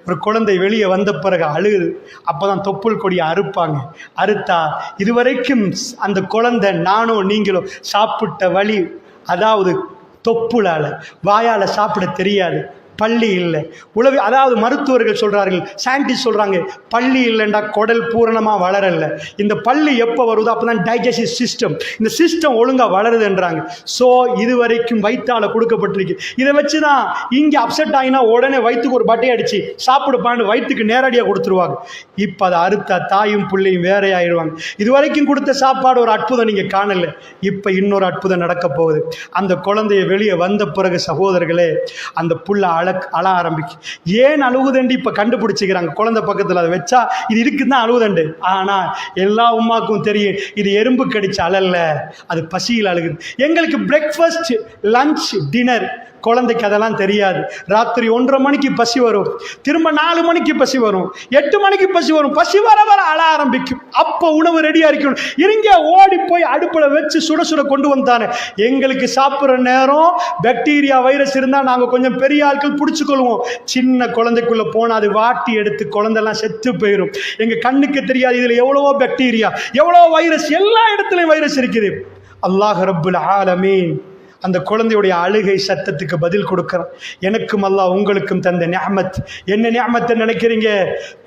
ஒரு குழந்தை வெளியே வந்த பிறகு அழுகுது. அப்போ தான் தொப்புள் கொடியை அறுப்பாங்க. அறுத்தா இதுவரைக்கும் அந்த குழந்தை நானோ நீங்களோ சாப்பிட்ட வழி, அதாவது தொப்புளால் வாயால் சாப்பிட தெரியாது. பள்ளி இல்லை அதாவது மருத்துவர்கள் சொல்கிறார்கள், சயின்டிஸ்ட் சொல்கிறாங்க, பள்ளி இல்லைண்டா குடல் பூரணமாக வளரல. இந்த பள்ளி எப்போ வருதோ அப்போ தான் டைஜஸ்டிவ் சிஸ்டம், இந்த சிஸ்டம் ஒழுங்காக வளருதுன்றாங்க. ஸோ இது வரைக்கும் வயிற்றால் கொடுக்கப்பட்டிருக்கு. இதை வச்சு தான் இங்கே அப்செட் ஆகினா உடனே வயிற்றுக்கு ஒரு பட்டை அடித்து சாப்பிடுப்பான்னு வயிற்றுக்கு நேரடியாக கொடுத்துருவாங்க. இப்போ அதை அறுத்தா தாயும் பிள்ளையும் வேறே ஆயிடுவாங்க. இது வரைக்கும் கொடுத்த சாப்பாடு ஒரு அற்புதம் நீங்கள் காணலை. இப்போ இன்னொரு அற்புதம் நடக்க போகுது. அந்த குழந்தைய வெளியே வந்த பிறகு சகோதரர்களே, அந்த புள்ள அழ ஆரம்பிக்கும். ஏன் அழுகுதண்டு இப்போ கண்டுபிடிச்சிக்கிறாங்க. குழந்தை பக்கத்தில் அதை வச்சா இது இருக்குதான் அழுகுதண்டு. ஆனால் எல்லா உமாக்கும் தெரியும் இது எறும்பு கடிச்சு அழல்ல, அது பசியில் அழுகுது. எங்களுக்கு பிரேக்ஃபாஸ்ட், லஞ்ச், டின்னர், குழந்தைக்கு அதெல்லாம் தெரியாது. ராத்திரி 1:30 மணிக்கு பசி வரும், திரும்ப 4 மணிக்கு பசி வரும், 8 மணிக்கு பசி வரும். பசி வர வர அழ ஆரம்பிக்கும். அப்போ உணவு ரெடியாக இருக்கணும். இருங்க ஓடி போய் அடுப்பில் வச்சு சுட சுட கொண்டு வந்தானே. எங்களுக்கு சாப்பிட்ற நேரம் பாக்டீரியா வைரஸ் இருந்தால் நாங்கள் கொஞ்சம் பெரிய ஆட்கள் பிடிச்சிக்கொள்வோம். சின்ன குழந்தைக்குள்ளே போனால் அது வாட்டி எடுத்து குழந்தைலாம் செத்து போயிடும். எங்கள் கண்ணுக்கு தெரியாது இதில் எவ்வளவோ பாக்டீரியா, எவ்வளோ வைரஸ், எல்லா இடத்துலையும் வைரஸ் இருக்குது. அல்லாஹ் ரப்புல் ஆலமீன் அந்த குழந்தையுடைய அழுகை சத்தத்துக்கு பதில் கொடுக்குறான். எனக்கும் அல்லாஹ் உங்களுக்கும் தந்த நிஅமத். என்ன நிஅமத்தை நினைக்கிறீங்க?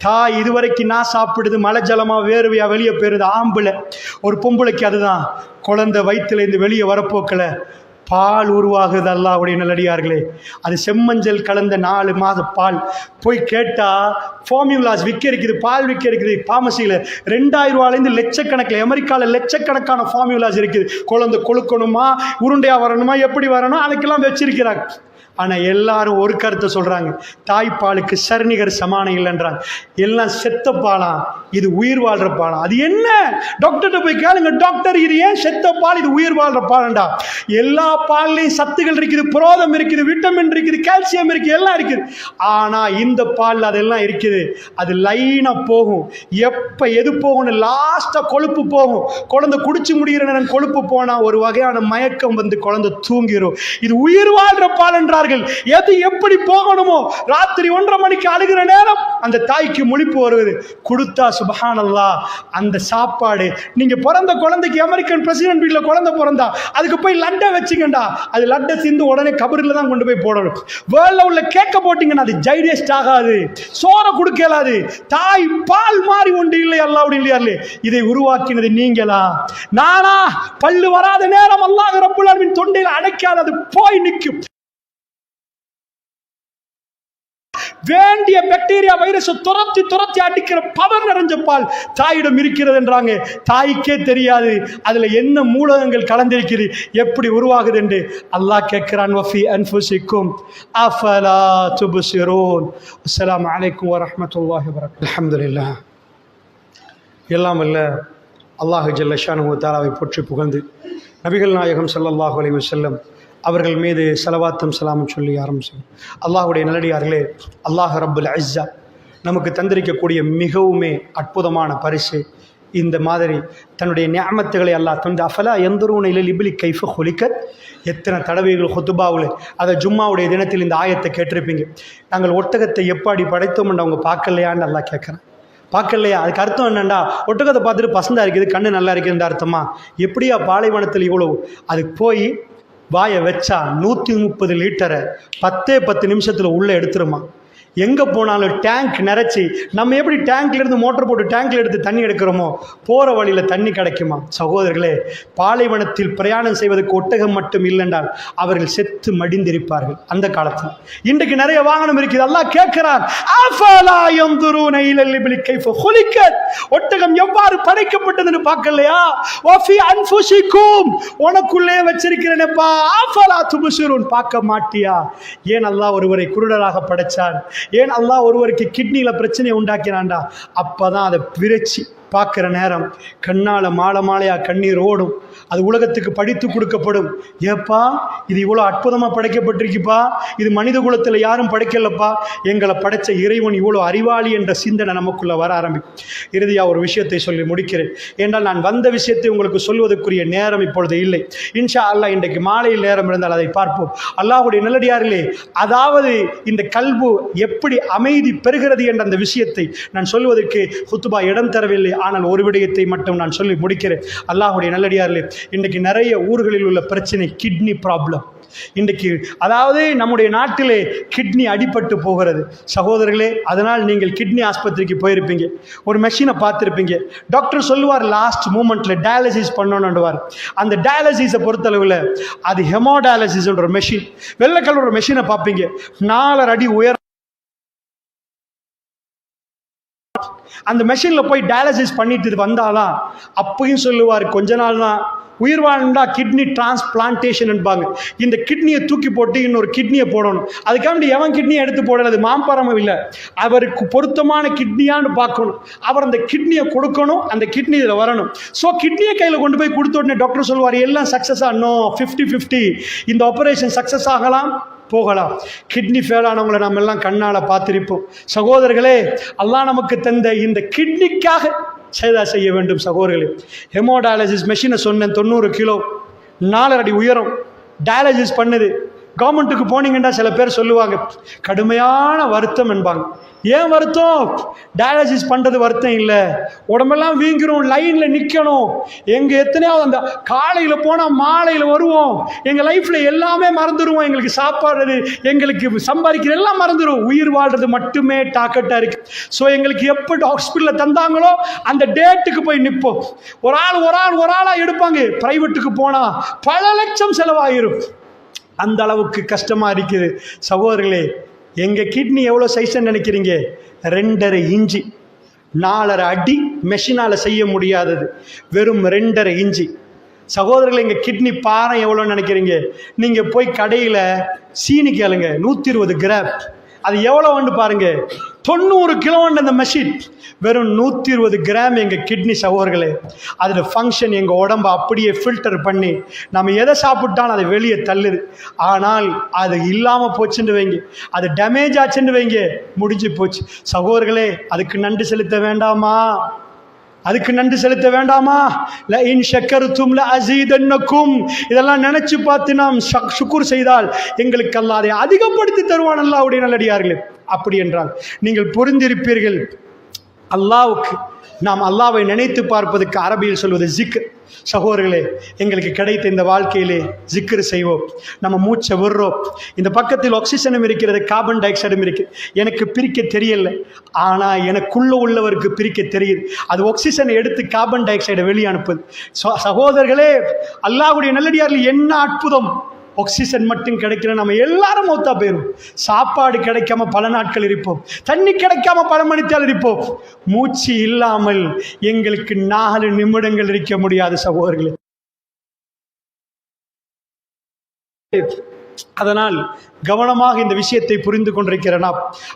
தாய் இதுவரைக்கும் நான் சாப்பிடுது மலை ஜலமாக வேர்வையாக வெளியே போயிருது. ஆம்பளை ஒரு பொம்பளைக்கு அதுதான். குழந்தை வயிற்றுலேருந்து வெளியே வரப்போக்கலை பால் உருவாகுது. அல்லாஹ்வுடைய நல்லடியார்களே, அது செம்மஞ்சள் கலந்த 4 மாத பால். போய் கேட்டால் ஃபார்முலாஸ் விற்க இருக்குது, பால் விற்க இருக்குது ஃபார்மசியில். 2000 ரூபாயிலேருந்து லட்சக்கணக்கில், அமெரிக்காவில் லட்சக்கணக்கான ஃபார்முலாஸ் இருக்குது. குழந்தை கொழுக்கணுமா, உருண்டையாக வரணுமா, எப்படி வரணும், அதுக்கெல்லாம் வச்சிருக்கிறாங்க. ஆனால் எல்லாரும் ஒரு கருத்தை சொல்கிறாங்க, தாய்ப்பாலுக்கு சர்ணிகர் சமானம் இல்லைன்றாங்க. எல்லாம் செத்த பாலாம், இது உயிர் வாழ்கிற பாலம். அது என்ன? டாக்டர்கிட்ட போய் கேளுங்க, டாக்டர் இது ஏன் செத்த பால், இது உயிர் வாழ்கிற பாலண்டா. எல்லா பால்லையும் சத்துகள் இருக்குது, புரோதம் இருக்குது, விட்டமின் இருக்குது, கால்சியம் இருக்குது, எல்லாம் இருக்குது. ஆனால் இந்த பாலில் அதெல்லாம் இருக்குது. அது லைனாக போகும். எப்போ எது போகணும்? லாஸ்ட்டாக கொழுப்பு போகும். குழந்தை குடிச்சு முடிகிற நேரம் கொழுப்பு போனால் ஒரு வகையான மயக்கம் வந்து குழந்தை தூங்கிடும். இது உயிர் வாழ்கிற பால் என்றார். எது எப்படி போகணுமோ, ராத்திரி 1:30 மணிக்கு அழுகிற நேரம் அந்த தாய்க்கு முழிப்பு வருவது. கொடுத்தா சுப்ஹானல்லாஹ் அந்த சாப்பாடு. நீங்க பிறந்த குழந்தைக்கு அமெரிக்கன் பிரசிடென்ட் வீட்டில் குழந்தை பிறந்தா அதுக்கு போய் லட்டை வச்சுக்கண்டா, அது லட்டை சிந்து உடனே கபரில் தான் கொண்டு போய் போடணும். வேர்ல்ட்ல உள்ள கேட்க போட்டீங்கன்னா அது டைஜஸ்ட் ஆகாது, சோறை கொடுக்கலாது. தாய் பால் மாறி ஒன்று இல்லை. அல்லாஹ்வுடைய இல்லையா? இதை உருவாக்கினது நீங்களா நானா? பல்லு வராத நேரம் அல்லாஹ் ரப்புல் ஆலமீன் தொண்டையில் அடைக்காது, அது போய் நிற்கும். வேண்டிய பாக்டீரியா வைரஸ் துரத்தி துரத்தி அடிக்கிற பவர் நிறைஞ்ச பால் தாயிடம் இருக்கிறது என்றாங்க. தாய்க்கே தெரியாது அதுல என்ன மூலகங்கள் கலந்திருக்குது, எப்படி உருவாகுது என்று. அல்லாஹ் கேட்கிறான், வஃபி அன்ஃபுசிக்கும் அஃபலா துப்சிரூன். அஸ்ஸலாமு அலைக்கும் வரஹ்மத்துல்லாஹி வபரகாத்துஹு. அல்ஹம்துலில்லாஹ். எல்லாம் வல்ல அல்லாஹ் ஜல்ல ஷானுஹு வ தஆலாவை போற்றி புகழ்ந்து நபிகள் நாயகம் ஸல்லல்லாஹு அலைஹி வஸல்லம் அவர்கள் மீது ஸலவாத்தும் ஸலாமும் சொல்லி ஆரம்பிச்சோம். அல்லாஹ்வுடைய நல்லடியார்களே, அல்லாஹ் ரப்புல் இஸ்ஸா நமக்கு தந்திருக்கக்கூடிய மிகவுமே அற்புதமான பரிசு இந்த மாதிரி தன்னுடைய நிஅமத்துகளை அல்லாஹ் தந்து. அஃபலா யன்துரூன இலல் இப்லி கைஃப குலிகத். எத்தனை தடவைகள் ஹுத்துபாவில் அதை ஜும்மாவுடைய தினத்தில் இந்த ஆயத்தை கேட்டிருப்பீங்க. நாங்கள் ஒட்டகத்தை எப்படி படைத்தோம்னு அவங்க பார்க்கலையான்னு அல்லாஹ் கேட்குறேன். பார்க்கலையா? அதுக்கு அர்த்தம் என்னண்டா, ஒட்டகத்தை பார்த்துட்டு பசந்தா இருக்குது, கண்ணு நல்லா இருக்குதுன்ற அர்த்தமா? எப்படியா பாலைவனத்தில் இவ்வளவு? அதுக்கு போய் வாயை வச்சா 130 லிட்டரை 10 நிமிஷத்தில் உள்ளே எடுத்துருமா. எங்கே போனாலும் டேங்க் நிறைச்சி, நம்ம எப்படி டேங்க்லேருந்து மோட்டர் போட்டு டேங்க்கில் எடுத்து தண்ணி எடுக்கிறோமோ போகிற வழியில் தண்ணி கிடைக்குமா? சகோதரர்களே, பாலைவனத்தில் பிரயாணம் செய்வதற்கு ஒட்டகம் மட்டும் இல்லைன்றால் அவர்கள் செத்து மடிந்திருப்பார்கள் அந்த காலத்தில். இன்றைக்கு நிறைய வாகனம் இருக்குது. அல்லாஹ் கேட்கிறார், அஃபலா யன்துரூன இலல் இப்லி கைஃப குலிகத். ஒட்டகம் எவ்வாறு படைக்கப்பட்டதுன்னு பார்க்கலையா? வஃபி அன்ஃபுசிக்கும், உனக்குள்ளே வச்சிருக்கிறேனப்பா. அஃபலா துப்சிரூன், பார்க்க மாட்டியா? ஏன் அல்லாஹ் ஒருவரை குருடராக படைச்சான்? ஏன் அல்லாஹ் ஒருவருக்கு கிட்னியில் பிரச்சனையை உண்டாக்கிறான்டா? அப்போ தான் அதை விரைச்சி பார்க்குற நேரம் கண்ணால் மாலை மாலையாக கண்ணீர் ஓடும். அது உலகத்துக்கு படித்து கொடுக்கப்படும். ஏப்பா இது இவ்வளோ அற்புதமாக படைக்கப்பட்டிருக்குப்பா, இது மனித குலத்தில் யாரும் படைக்கலப்பா, எங்களை படைத்த இறைவன் இவ்வளோ அறிவாளி என்ற சிந்தனை நமக்குள்ளே வர ஆரம்பிக்கும். இறுதியாக ஒரு விஷயத்தை சொல்லி முடிக்கிறேன். ஏன்றால் நான் வந்த விஷயத்தை உங்களுக்கு சொல்வதற்குரிய நேரம் இப்பொழுது இல்லை. இன்ஷா அல்லாஹ் இன்றைக்கு மாலையில் நேரம் இருந்தால் அதை பார்ப்போம். அல்லாஹ்வுடைய நல்லடியார்களே, அதாவது இந்த கல்பு எப்படி அமைதி பெறுகிறது என்ற அந்த விஷயத்தை நான் சொல்வதற்கு ஹுத்துபா இடம் தரவில்லை. ஆனால் ஒரு விடயத்தை மட்டும் நான் சொல்லி முடிக்கிறேன். அல்லாஹ்வுடைய நல்லடியார்களே, இன்றைக்கு நிறைய ஊர்களில் உள்ள பிரச்சனை கிட்னி ப்ராப்ளம். இன்றைக்கு அதாவது நம்முடைய நாட்டிலே கிட்னி அடிபட்டு போகிறது சகோதரர்களே. அதனால் நீங்கள் கிட்னி ஆஸ்பத்திரிக்கு போயிருப்பீங்க, ஒரு மெஷினை பார்த்துருப்பீங்க. டாக்டர் சொல்லுவார் லாஸ்ட் மூமெண்ட்டில் டயாலிசிஸ் பண்ணணுன்னுவார். அந்த டயாலிசிஸை பொறுத்தளவில் அது ஹெமோடயாலிசிஸ் ஒரு மெஷின், வெள்ளை கலர் ஒரு மெஷினை பார்ப்பீங்க, 4 அடி உயரம். அந்த மெஷினில் போய் டயாலிசிஸ் பண்ணிட்டு வந்தாலாம் அப்பயும் சொல்லுவார் கொஞ்ச நாள் தான் உயிர் வாழ்ந்தா கிட்னி டிரான்ஸ்பிளான்டேஷன் என்பாங்க. இந்த கிட்னியை தூக்கி போட்டு இன்னொரு கிட்னியை போடணும். அதுக்காண்டி எவன் கிட்னியை எடுத்து போடணும், மாம்பரமும் இல்லை, அவருக்கு பொருத்தமான கிட்னியான்னு பார்க்கணும். அவர் அந்த கிட்னியை கொடுக்கணும், அந்த கிட்னி இதில் வரணும். ஸோ கிட்னியை கையில் கொண்டு போய் கொடுத்த உடனே டாக்டர் சொல்லுவார் எல்லாம் சக்ஸஸ் ஆகணும், 50-50 இந்த ஆப்ரேஷன் சக்ஸஸ் ஆகலாம் போகலாம். கிட்னி ஃபெயில் ஆனவங்களை நம்ம எல்லாம் கண்ணால் பார்த்திருப்போம். சகோதரர்களே, அல்லாஹ் நமக்கு தந்த இந்த கிட்னிக்காக செய்ய வேண்டும் சகோதரர்களே. ஹெமோடயாலிசிஸ் மெஷினை சொன்னேன், 90 கிலோ, 4 அடி உயரம், டயாலிசிஸ் பண்ணுது. கவர்மெண்ட்டுக்கு போனீங்கன்னா சில பேர் சொல்லுவாங்க கடுமையான வருத்தம் என்பாங்க. ஏன் வருத்தம்? டயாலிசிஸ் பண்ணுறது வருத்தம் இல்லை, உடம்பெல்லாம் வீங்கிரும், லைனில் நிற்கணும். எங்கள் எத்தனையாவது அந்த காலையில் போனால் மாலையில் வருவோம், எங்கள் லைஃப்பில் எல்லாமே மறந்துடுவோம், எங்களுக்கு சாப்பாடுறது, எங்களுக்கு சம்பாதிக்கிறது எல்லாம் மறந்துடும், உயிர் வாழ்றது மட்டுமே டாக்கெட்டாக இருக்குது. ஸோ எங்களுக்கு எப்போ ஹாஸ்பிட்டலில் தந்தாங்களோ அந்த டேட்டுக்கு போய் நிற்போம். ஒரு ஆளாக எடுப்பாங்க. ப்ரைவேட்டுக்கு போனால் பல லட்சம் செலவாகிரும். அந்த அளவுக்கு கஷ்டமாக இருக்குது சகோதரர்களே. எங்கள் கிட்னி எவ்வளோ சைஸ்ன்னு நினைக்கிறீங்க? 2.5 இன்ச்சு, 4.5 அடி. மெஷினால் செய்ய முடியாதது வெறும் 2.5 இன்ச்சு. சகோதரர்களே, எங்கள் கிட்னி பாரம் எவ்வளோன்னு நினைக்கிறீங்க? நீங்கள் போய் கடையில் சீனி கேளுங்க, 120 கிராம். அது எவ்வளோ வந்து பாருங்க, 90 கிலோ அந்த மெஷின், வெறும் 120 கிராம் எங்கள் கிட்னி சகோதரர்களே. அதில் ஃபங்க்ஷன் எங்கள் உடம்பை அப்படியே ஃபில்டர் பண்ணி நம்ம எதை சாப்பிட்டாலும் அதை வெளியே தள்ளுது. ஆனால் அது இல்லாமல் போச்சுன்னு வைங்க, அது டேமேஜ் ஆச்சுன்னு வைங்க, முடிஞ்சு போச்சு சகோதரர்களே. அதுக்கு நன்றி செலுத்த வேண்டாமா? அதுக்கு நன்றி செலுத்த வேண்டாமா? ல இன் ஷக்கர்தும் ல அஸீதன்னக்கும். இதெல்லாம் நினைச்சு பார்த்து நாம் ஷுக்குர் செய்தால் எங்களுக்கு அல்லாஹ் அதை அதிகப்படுத்தி தருவான். அல்லாஹ்வுடைய நல்லடியார்களே, அப்படி என்றால் நீங்கள் புரிந்திருப்பீர்கள், அல்லாஹ்வுக்கு நாம் அல்லாஹ்வை நினைத்து பார்ப்பதற்கு அரபியில் சொல்வது ஜிக்ர். சகோதரர்களே, எங்களுக்கு கிடைத்த இந்த வாழ்க்கையிலே ஜிக்ர் செய்வோம். நம்ம மூச்சை விடுறோம். இந்த பக்கத்தில் ஆக்சிஜனும் இருக்கிறது, கார்பன் டை ஆக்சைடும் இருக்குது. எனக்கு பிரிக்க தெரியல, ஆனால் எனக்குள்ளே உள்ளவருக்கு பிரிக்க தெரியுது. அது ஆக்சிஜனை எடுத்து கார்பன் டை ஆக்சைடை வெளியே அனுப்புது. சகோதரர்களே, அல்லாஹ்வுடைய நல்லடியார்கள் என்ன அற்புதம்! ஆக்சிஜன் மட்டும் கிடைக்கல, நம்ம எல்லாரும் மௌத்தா போயிடும். சாப்பாடு கிடைக்காம பல நாட்கள் இருப்போம், தண்ணி கிடைக்காம பல மணித்தால் இருப்போம். மூச்சு இல்லாமல் எங்களுக்கு 4 நிமிடங்கள் இருக்க முடியாது சகோதரர்களே. அதனால் கவனமாக இந்த விஷயத்தை புரிந்து கொண்டிருக்கிறனா,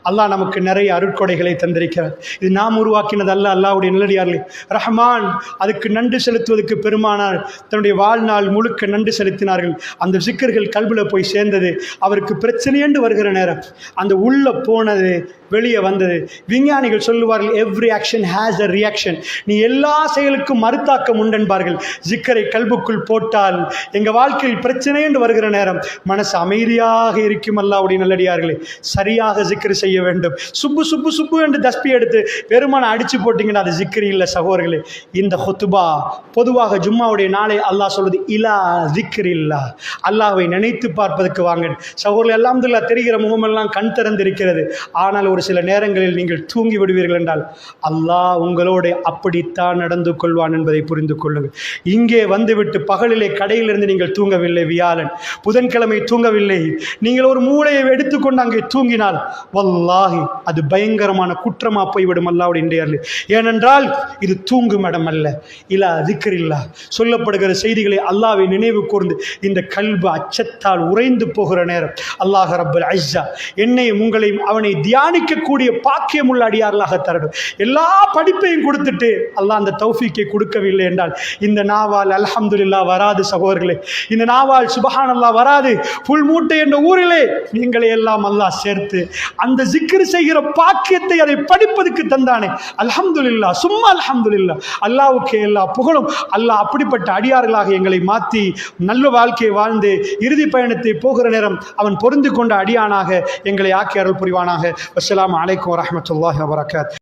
அல்லாஹ் நமக்கு நிறைய அருட்கொடைகளை தந்திருக்கிறார். இது நாம் உருவாக்கினது அல்ல, அல்லாஹ்வுடைய நல்லடியார்களே. ரஹ்மான் அதுக்கு நன்றி செலுத்துவதற்கு பெருமானார் தன்னுடைய வாழ்நாள் முழுக்க நன்றி செலுத்தினார்கள். அந்த சிக்கர்கள் கல்வியில் போய் சேர்ந்தது. அவருக்கு பிரச்சனையென்று வருகிற நேரம் அந்த உள்ள போனது வெளியே வந்தது. விஞ்ஞானிகள் சொல்லுவார்கள், every action has a reaction. நீ எல்லா செயலுக்கும் மறுத்தாக்கம் உண்டென்பார்கள். ஜிக்கரை கல்புக்குள் போட்டால் எங்கள் வாழ்க்கையில் பிரச்சனை என்று வருகிற நேரம் மனசு அமைதியாக இருக்கும். அல்லாஹ்வுடைய நல்லடியார்களே, சரியாக ஜிக்ர் செய்ய வேண்டும். சுப்பு சுப்பு சுப்பு என்று தஸ்பி எடுத்து பெருமான அடிச்சு போட்டிங்கன்னா அது ஜிக்ர் இல்லை சகோதரர்களே. இந்த ஹுத்துபா பொதுவாக ஜும்மாவுடைய நாளை அல்லாஹ் சொல்வது இலா ஜிக்ர் இல்லா, அல்லாஹ்வை நினைத்து பார்ப்பதற்கு வாங்க சகோதரர்கள். அல்ஹம்துலில்லாஹ் தெரிகிற முகமெல்லாம் கண் திறந்திருக்கிறது. ஆனால் ஒரு சில நேரங்களில் நீங்கள் தூங்கி விடுவீர்கள் என்றால் அல்லாஹ் உங்களோடு அப்படித்தான் நடந்து கொள்வான் என்பதை புரிந்து கொள்ளுங்கள். இங்கே வந்துவிட்டு பகலிலே கடையிலிருந்து நீங்கள் தூங்கவில்லை, வியாழன் புதன்கிழமை தூங்க தூங்கவில்லை. நீங்கள் ஒரு மூளையை எடுத்துக்கொண்டு அங்கே தூங்கினால் வல்லாஹி அது பயங்கரமான குற்றமாக போய்விடும் அல்லாஹ்வுடைய இன்றைய. ஏனென்றால் இது தூங்கும் இடம் அல்ல. இலா திக்ரில்லா சொல்லப்படுகிற செய்திகளை அல்லாஹ்வை நினைவு கூர்ந்து இந்த கல்பு அச்சத்தால் உறைந்து போகிற நேரம் அல்லாஹ் ரப்பல் இஸ்ஸா என்னையும் உங்களையும் அவனை தியானிக்கக்கூடிய பாக்கியமுள்ள அடியார்களாக தரணும். எல்லா படிப்பையும் கொடுத்துட்டு அல்லாஹ் அந்த தௌஃபீக்கை கொடுக்கவில்லை என்றால் இந்த நாவால் அல்ஹம்துலில்லாஹ் வராது சகோதரர்களே. இந்த நாவால் சுப்ஹானல்லாஹ் வராது. புல் மூட்டை என்ற ஊரிலே நீங்களை எல்லாம் அல்லாஹ் சேர்த்து அந்த ஜிக்ர் செய்கிற பாக்கியத்தை அதை படிப்பதற்கு தந்தானே. அல்ஹம்துலில்லாஹ் சும்மா அல்ஹம்துலில்லாஹ். அல்லாஹ்வுக்கு எல்லா புகழும். அல்லாஹ் அப்படிப்பட்ட அடியார்களாக எங்களை மாற்றி நல்ல வாழ்க்கையை வாழ்ந்து இறுதி பயணத்தை போகிற நேரம் அவன் பொருந்து கொண்ட அடியானாக எங்களை ஆக்கி அருள் புரிவானாக. அஸ்ஸலாமு அலைக்கும் வரஹ்மத்துல்லாஹி வபரகாத்துஹு.